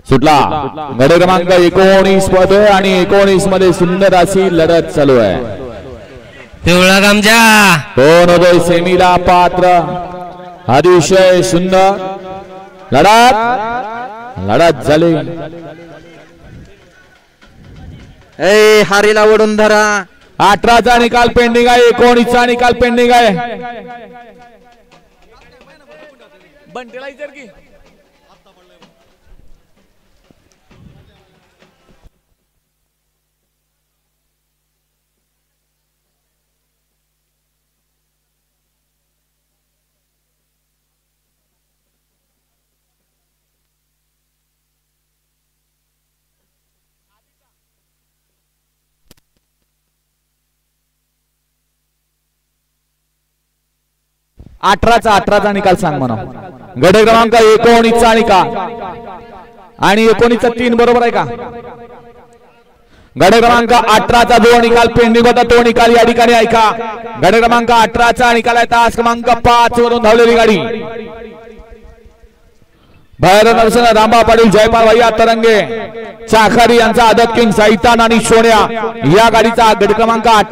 सुटला। गट क्रमांक 19 मध्ये आणि 19 मध्ये सुंदर अशी लढत चालू आहे। पिवळा गमजा दोन होते सेमीला पात्र। अतिशय सुंदर लढत झाली। हारीला ओढून धरा। 18चा निकाल पेंडिंग आहे, 19चा निकाल पेंडिंग आहे। अठराचा निकाल सांग म्हणा। गट क्रमांक 19चा निकाल आणि 19चा 3 बरोबर आहे का? गट क्रमांक 18चा जो निकाल पेंडिंग होता तो निकाल या ठिकाणी ऐका। गट क्रमांक 18चा निकाल आहे तास क्रमांक 5 वरून धावलेली गाडी भैरव नरसन रामबा पाटील जयपाल भैया तरंगे चाखारी यांचा आदत किंग सैतान आणि सोन्या या गाडीचा गट क्रमांक